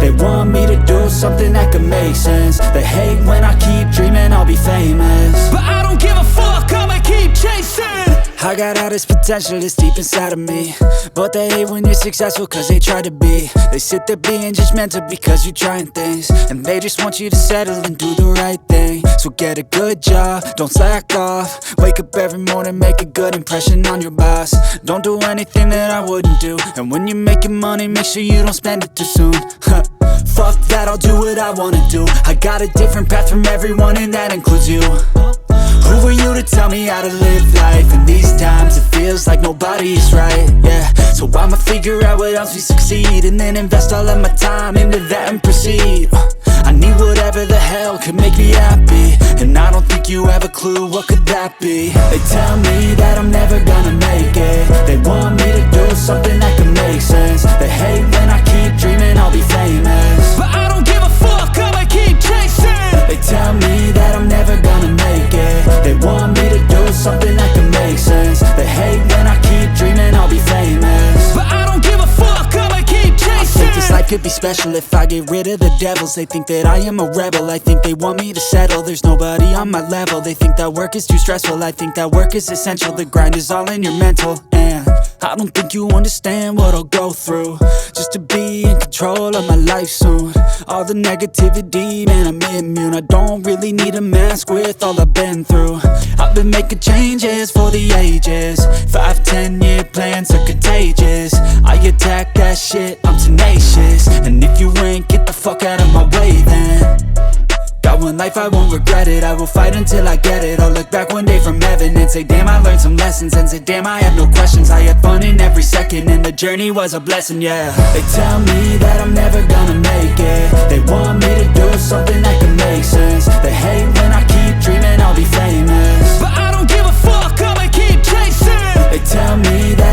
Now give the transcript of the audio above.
They want me to do something that could make sense. They hate when I keep dreaming I'll be famous, but I don't give a fuck, I'ma keep chasing. I got all this potential that's deep inside of me, but they hate when you're successful cause they try to be. They sit there being judgmental because you're trying things, and they just want you to settle and do the right thing. So get a good job, don't slack off. Wake up every morning, make a good impression on your boss. Don't do anything that I wouldn't do, and when you're making money, make sure you don't spend it too soon. Fuck that, I'll do what I wanna do. I got a different path from everyone, and that includes you. Who are you to tell me how to live life? In these times it feels like nobody's right, yeah. So I'ma figure out what else we succeed, and then invest all of my time into that and proceed. I need whatever the hell could make me happy, and I don't think you have a clue what could that be. They tell me that I'm never gonna make it. They want me to do something that could make sense. They hate when I keep dreaming I'll be famous, but I don't give a fuck, I'ma keep chasing. They tell me that I'm never gonna make it. They want me to do something that can make sense. They hate when I keep dreaming I'll be famous, but I don't give a fuck, I'ma keep chasing. I think this life could be special if I get rid of the devils. They think that I am a rebel, I think they want me to settle. There's nobody on my level. They think that work is too stressful, I think that work is essential. The grind is all in your mental, and I don't think you understand what I'll go through just to be in control of my life soon. All the negativity, man, I'm immune. I don't really need a mask with all I've been through. I've been making changes for the ages. 5-10 year plans are contagious. I attack that shit, I'm tenacious. And if you ain't, get the fuck out of my way then. Got one life, I won't regret it. I will fight until I get it. I'll look back one day from heaven and say damn, I learned some lessons. And say damn, I have no questions. I had fun in every second, and the journey was a blessing, yeah. They tell me that I'm never gonna make